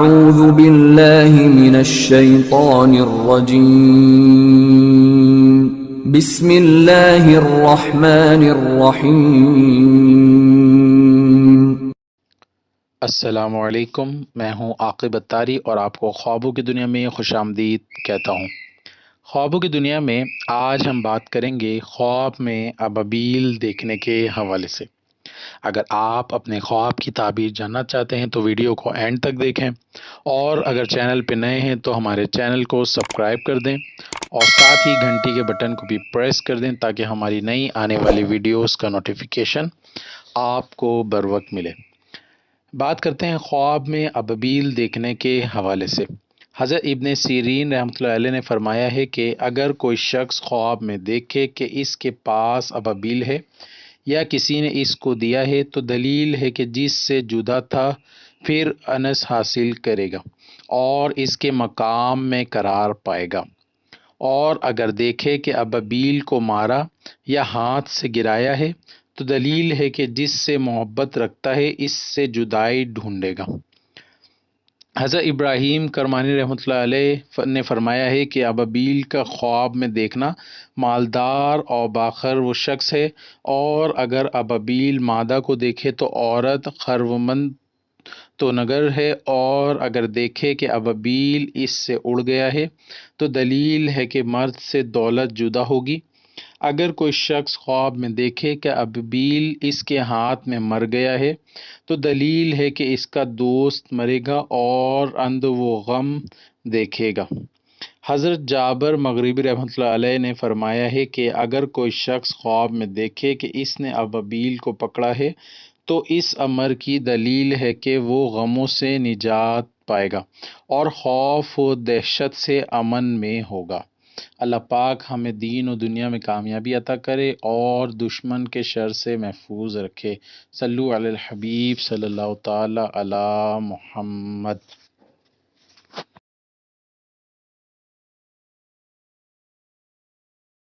اعوذ باللہ من الشیطان الرجیم بسم اللہ الرحمن الرحیم۔ السلام علیکم، میں ہوں عاقب attari اور آپ کو خوابوں کی دنیا میں خوش آمدید کہتا ہوں۔ خوابوں کی دنیا میں آج ہم بات کریں گے خواب میں ابابیل دیکھنے کے حوالے سے۔ اگر آپ اپنے خواب کی تعبیر جاننا چاہتے ہیں تو ویڈیو کو اینڈ تک دیکھیں، اور اگر چینل پہ نئے ہیں تو ہمارے چینل کو سبسکرائب کر دیں اور ساتھ ہی گھنٹی کے بٹن کو بھی پریس کر دیں تاکہ ہماری نئی آنے والی ویڈیوز کا نوٹیفیکیشن آپ کو بر وقت ملے۔ بات کرتے ہیں خواب میں ابابیل دیکھنے کے حوالے سے۔ حضرت ابن سیرین رحمۃ اللہ علیہ نے فرمایا ہے کہ اگر کوئی شخص خواب میں دیکھے کہ اس کے پاس ابابیل ہے یا کسی نے اس کو دیا ہے تو دلیل ہے کہ جس سے جدا تھا پھر انس حاصل کرے گا اور اس کے مقام میں قرار پائے گا، اور اگر دیکھے کہ ابابیل کو مارا یا ہاتھ سے گرایا ہے تو دلیل ہے کہ جس سے محبت رکھتا ہے اس سے جدائی ڈھونڈے گا۔ حضرت ابراہیم کرمانی رحمۃ اللہ علیہ نے فرمایا ہے کہ ابابیل کا خواب میں دیکھنا مالدار اور باخر وہ شخص ہے، اور اگر ابابیل مادہ کو دیکھے تو عورت خرومند تو نگر ہے، اور اگر دیکھے کہ ابابیل اس سے اڑ گیا ہے تو دلیل ہے کہ مرد سے دولت جدا ہوگی۔ اگر کوئی شخص خواب میں دیکھے کہ ابابیل اس کے ہاتھ میں مر گیا ہے تو دلیل ہے کہ اس کا دوست مرے گا اور اند و غم دیکھے گا۔ حضرت جابر مغربی رحمۃ اللہ علیہ نے فرمایا ہے کہ اگر کوئی شخص خواب میں دیکھے کہ اس نے ابابیل کو پکڑا ہے تو اس امر کی دلیل ہے کہ وہ غموں سے نجات پائے گا اور خوف و دہشت سے امن میں ہوگا۔ اللہ پاک ہمیں دین و دنیا میں کامیابی عطا کرے اور دشمن کے شر سے محفوظ رکھے۔ صلو علی الحبیب صلی اللہ تعالی علی محمد۔